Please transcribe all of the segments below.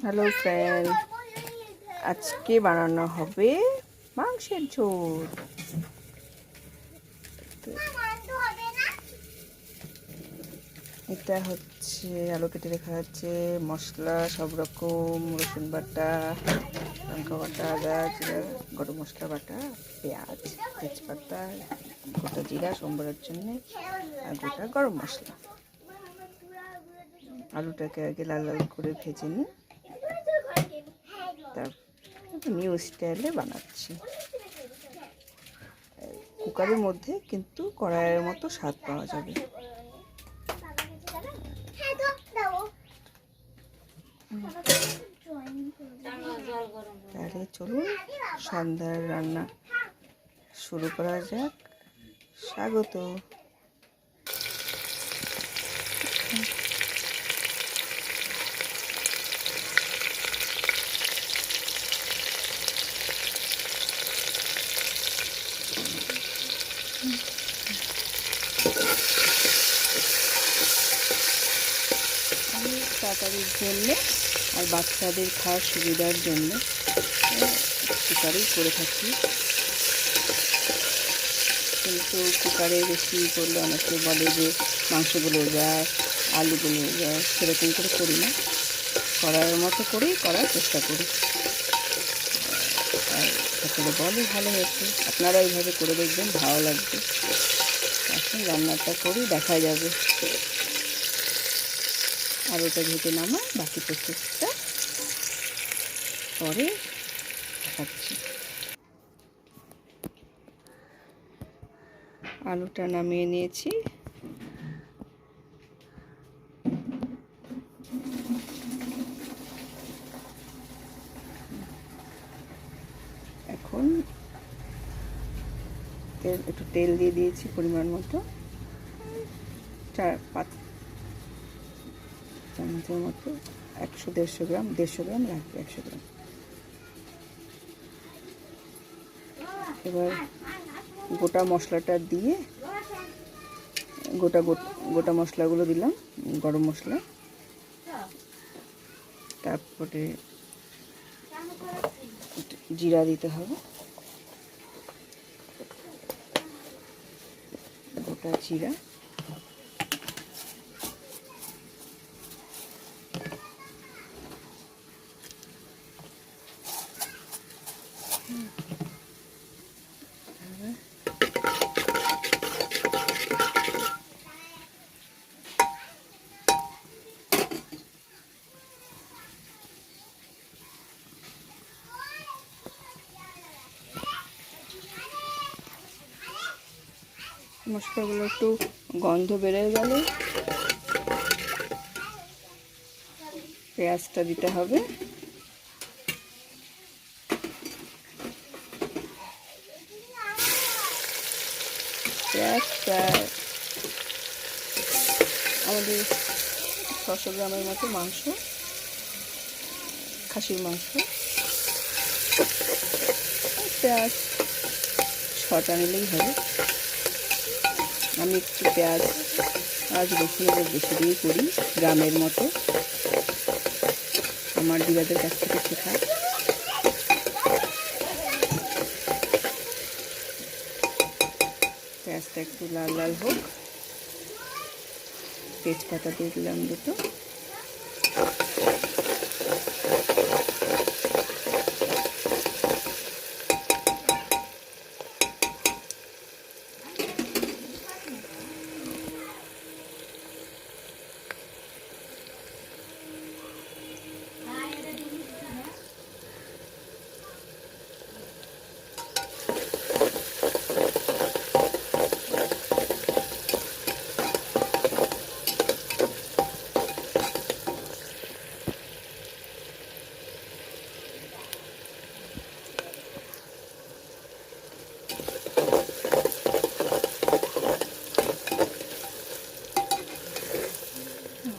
Hello friend, আজকে বানানো হবে মাংসের ঝোল। এটা হচ্ছে আলু কেটে রাখা আছে, মশলা সব রকম, রসুন বাটা, লঙ্কা বাটা, আদা জিরা, গরম মশলা বাটা, পেঁয়াজ, তেজপাতা, গোটা জিরা সম্বরের জন্য, আর গোটা গরম মশলা। আলুটাকে আগে লাল লাল করে ভেজে নিই, তারপর নিউ স্টাইলে বানাচ্ছি। কুকারের মধ্যে কিন্তু কড়াইয়ের মতো স্বাদ পাওয়া যাবে। তাহলে চলুন সন্ধ্যার রান্না শুরু করা যাক। স্বাগত। তাড়াতাড়ির জন্য আর বাচ্চাদের খাওয়ার সুবিধার জন্য কুকারেই করে থাকি, কিন্তু কুকারে বেশি করলে অনেকে বলে যে মাংসগুলো যায়, আলুগুলো যায়, সেরকম করে করি না, কড়াইয়ের মতো করেই করার চেষ্টা করি। আর সকলে বলে ভালো হয়েছে, আপনারা এইভাবে করে দেখবেন, ভালো লাগবে। এখন রান্নাটা করি, দেখা যাবে। আর ওটা ভেজে নামা, বাকি প্রসেসটা পরে দেখাচ্ছি। আলুটা নামিয়ে নিয়েছি, এখন একটু তেল দিয়ে দিয়েছি পরিমাণ মতো, 4-5 চামচের মতো, 100-150 গ্রাম, 150 গ্রাম লাগবে, 100 গ্রাম। এবার গোটা মশলাটা দিয়ে গোটা মশলাগুলো দিলাম, গরম মশলা, তারপরে জিরা দিতে হবে, গোটা জিরা, মশলাগুলো একটু গন্ধ বেড়ে গেলে পেঁয়াজটা দিতে হবে। পেঁয়াজ প্রায় আমাদের 600 গ্রামের মতো মাংস, খাসির মাংস, পেঁয়াজ 6টা নিলেই হবে। আমি একটু পেঁয়াজ রসুন বেশি দিয়ে করি, গ্রামের মতো, আমার দিদাদের কাছ থেকে শেখা। পেঁয়াজটা একটু লাল লাল হোক, তেজপাতা দিয়ে দিলাম 2টো,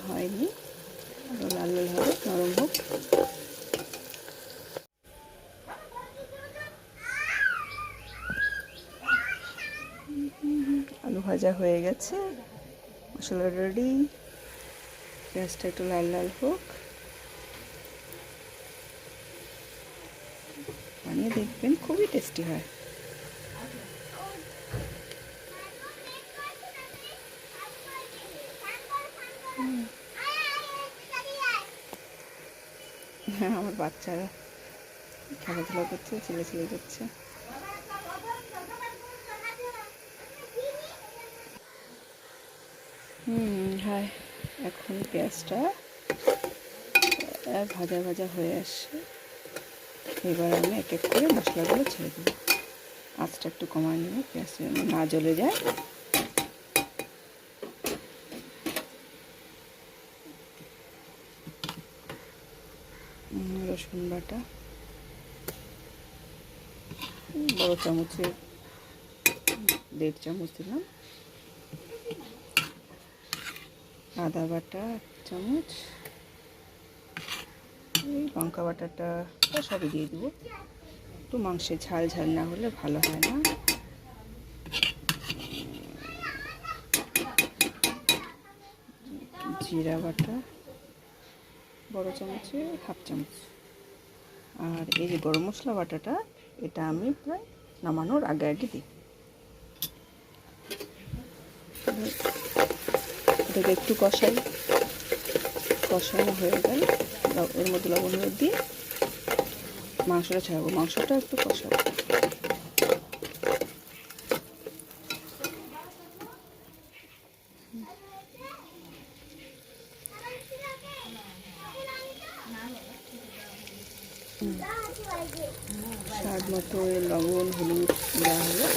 হয়নি, লাল লাল হবে, নরম হোক। আলু ভাজা হয়ে গেছে, মশলা রেডি, পেঁয়াজটা একটু লাল লাল হোক। বানিয়ে দেখবেন, খুবই টেস্টি হয়। হ্যাঁ, আমার বাচ্চারা খেলাধুলা করছে, চিল্লাচিল্লি করছে। হ্যাঁ, এখন পেঁয়াজটা ভাজা ভাজা হয়ে আসছে। এবার আমি এক এক করে মশলাগুলো ছেড়ে দেবো। আঁচটা একটু কমায় নেব, পেঁয়াজ না জ্বলে যায়। রসুন বাটা বড় চামচের 1.5 চামচ দিলাম। আদা বাটা 1 চামচ। এই লঙ্কা বাটাটা সবই দিয়ে দেবো। একটু মাংসে ঝাল ঝাল না হলে ভালো হয় না। জিরা বাটা বড় চামচে 1/2 চামচ। আর এই যে গরম মশলা বাটাটা, এটা আমি প্রায় নামানোর আগে আগে দিই। এটাকে একটু কষানো হয়ে গেল, এর মধ্যে লবণ হলুদ দিয়ে মাংসটা ছাড়াবো। মাংসটা একটু কষাবো। স্বাদ মতো লবণ হলুদ দেওয়া হলো।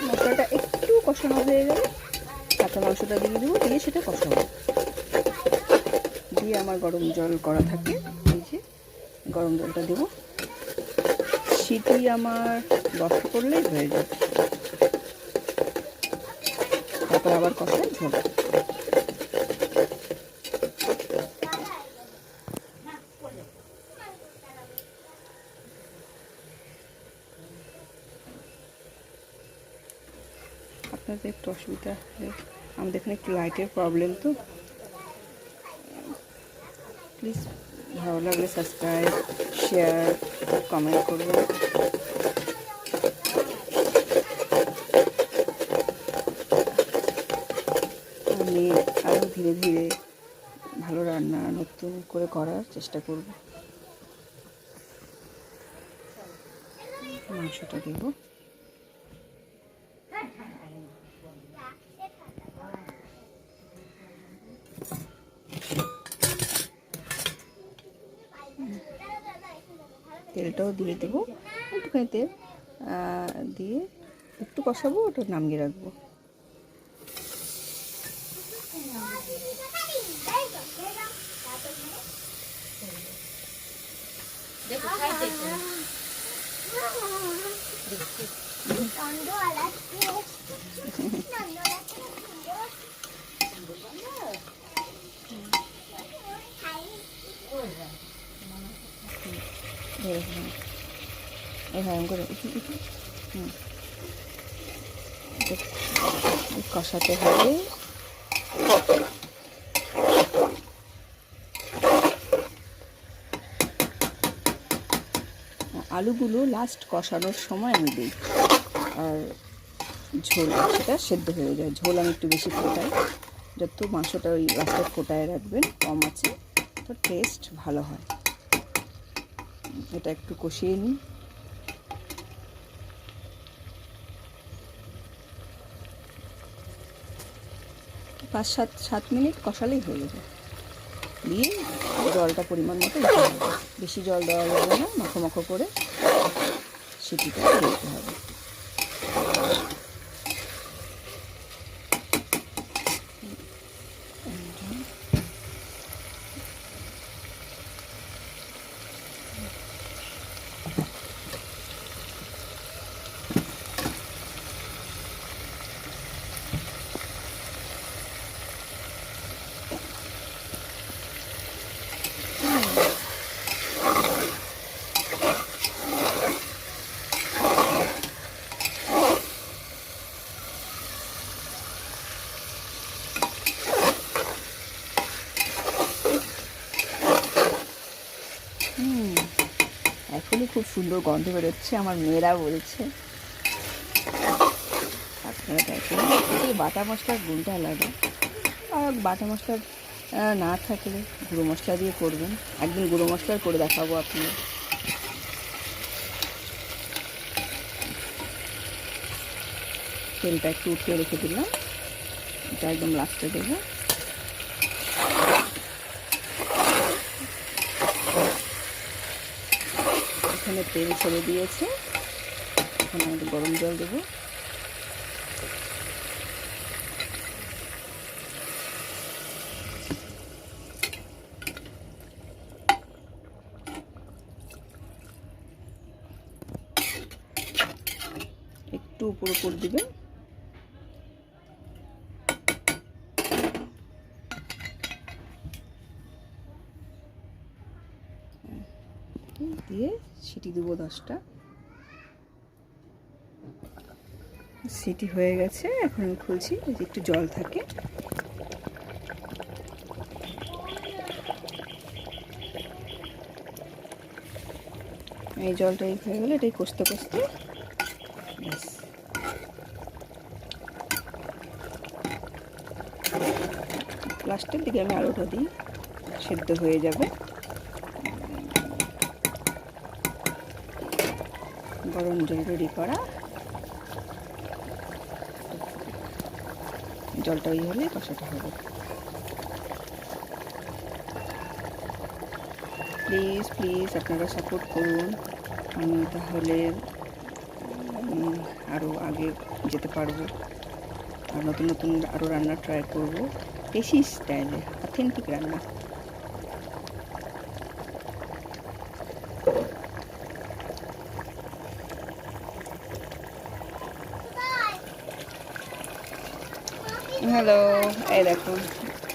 মশলাটা একটু কষানো হয়ে গেলে কাঁচা মাংসটা দিয়ে দেবো, দিয়ে সেটা কষাবো। দিয়ে আমার গরম জল করা থাকে, এই যে গরম জলটা দেবো। সিটি আমার 10টা করলেই হয়ে যায়। তারপর আবার কষাই ঝোল। আপনাদের একটু অসুবিধা, আমাদের এখানে একটু লাইটের প্রবলেম, তো প্লিজ ভালো লাগলে সাবস্ক্রাইব, শেয়ার, কমেন্ট করবেন। আমি আরও ধীরে ধীরে ভালো রান্না নতুন করে করার চেষ্টা করব। মাংসটা দেব। তেলটাও দিয়ে দেবো, একটুখানি তেল দিয়ে একটু কষাবো, ওটা নামিয়ে রাখবো। কষাতে হবে। আলুগুলো লাস্ট কষানোর সময় আমি দিই, আর ঝোল সেটা সেদ্ধ হয়ে যায়। ঝোল আমি একটু বেশি ফোটাই। যত মাংসটা ওই লাস্টে ফোটায় রাখবেন কম আছে, তো টেস্ট ভালো হয়। এটা একটু কষিয়ে নিই। পাঁচ সাত মিনিট কষালেই হয়ে যাবে। দিয়ে জলটা পরিমাণ মতো দিতে হবে। বেশি জল দেওয়া যাবে না, মাখো মাখো করে সিটিটা দিতে হবে। খুব সুন্দর গন্ধ বেরোচ্ছে, আমার মেয়েরা বলছে। আপনারা দেখেন এই বাটা মশলার গুণটা আলাদা। আর বাটা মশলা না থাকলে গুঁড়ো মশলা দিয়ে করবেন। একদিন গুঁড়ো মশলার করে দেখাবো আপনাদের। তেলটা একটু উঠিয়ে রেখে দিলাম, এটা একদম লাস্টে দেবো। এখানে তেল ছেড়ে দিয়েছে, এখন আমাদের গরম জল দেবো। একটু উপর উপর দিবেন, দিয়ে সিটি দেবো 10টা। সিটি হয়ে গেছে, এখন আমি খুলছি। একটু জল থাকে, এই জলটা এই হয়ে গেলে এটাই কষতে কষতে ব্যাস লাস্টের দিকে আমি আলুটা দিই, সেদ্ধ হয়ে যাবে। গরম জল রেডি করা, জলটা ওই হলে কষাটা হবে। প্লিজ প্লিজ আপনারা সাপোর্ট করুন, আমি তাহলে আরও আগে যেতে পারবো, আর নতুন নতুন আরও রান্না ট্রাই করব, দেশি স্টাইলে অথেন্টিক রান্না। হ্যালো, এই দেখুন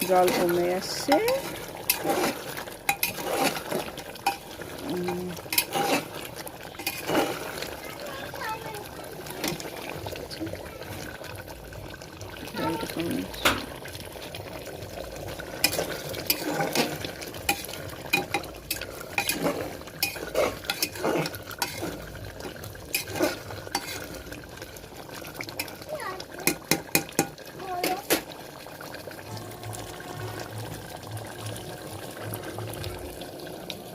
জল কমে আসছে। জলটা কমে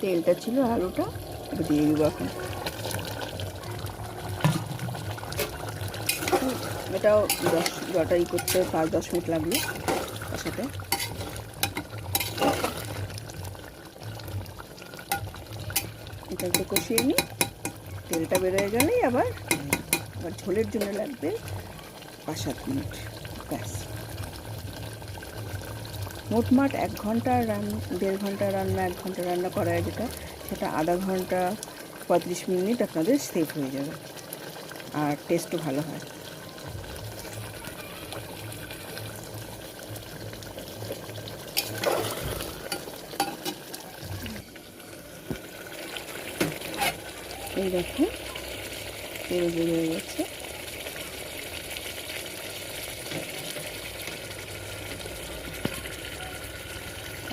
তেলটা ছিল, আলুটা এটা দিয়ে দিব এখন। এটাও জলটা ই করতে 5-10 মিনিট লাগবে সাথে। এটা একটু কষিয়ে নিই, তেলটা বেরোয় গেলেই আবার ঝোলের জন্য লাগবে 5-7 মিনিট ব্যাস। মোটমাট 1 ঘন্টা রান্না, 1.5 ঘন্টা রান্না, 1 ঘন্টা রান্না করা যেটা, সেটা আধা ঘন্টা 35 মিনিট আপনাদের সেভ হয়ে যাবে, আর টেস্টও ভালো হয়। এই দেখুন তেল বেরিয়ে গেছে,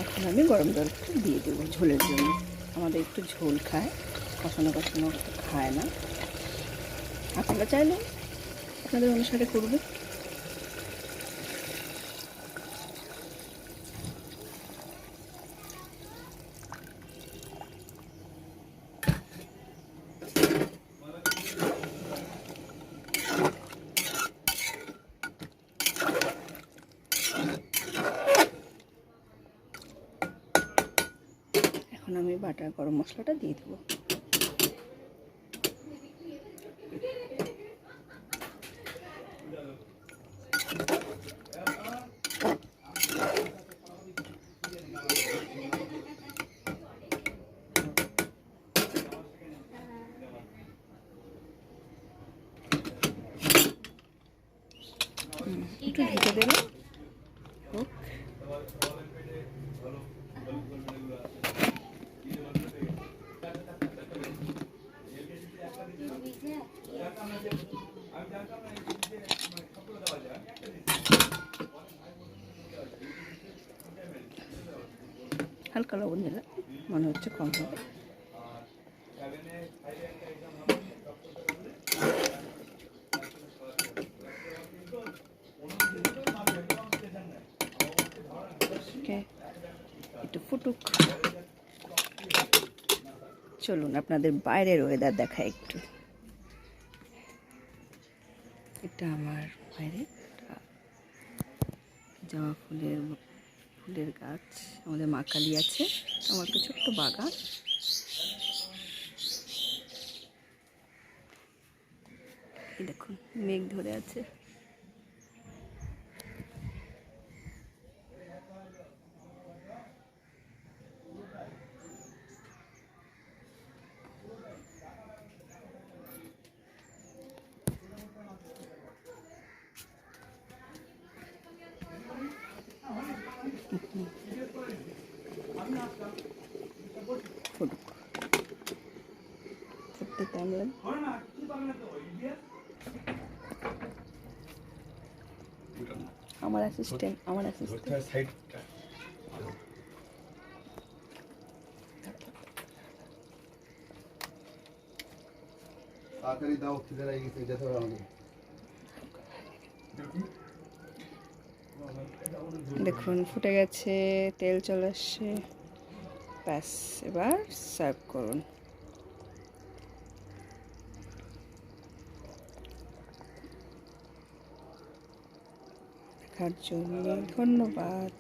এখন আমি গরম জলটা দিয়ে দেবো ঝোলের জন্য। আমাদের একটু ঝোল খায়, কষানো কষানো খায় না। আপনারা চাইলে আপনাদের অনুসারে করবে। এখন আমি বাটা গরম মশলাটা দিয়ে দেবো। একটু ঢেকে দেবো, হোক। হালকা লবণ দিলাম, মনে হচ্ছে কম হবে। ফুটুক। চলুন আপনাদের বাইরের ওয়েদার দেখায় একটু। এটা আমার বাইরে জবা ফুলের গাছ, আমাদের মা কালী আছে, আমার একটা ছোট্ট বাগান। এই দেখুন মেঘ ধরে আছে। আমার অ্যাসিস্ট্যান্ট দেখুন ফুটে গেছে, তেল চলে আসছে, ব্যাস এবার সার্ভ করুন। দেখার জন্য ধন্যবাদ।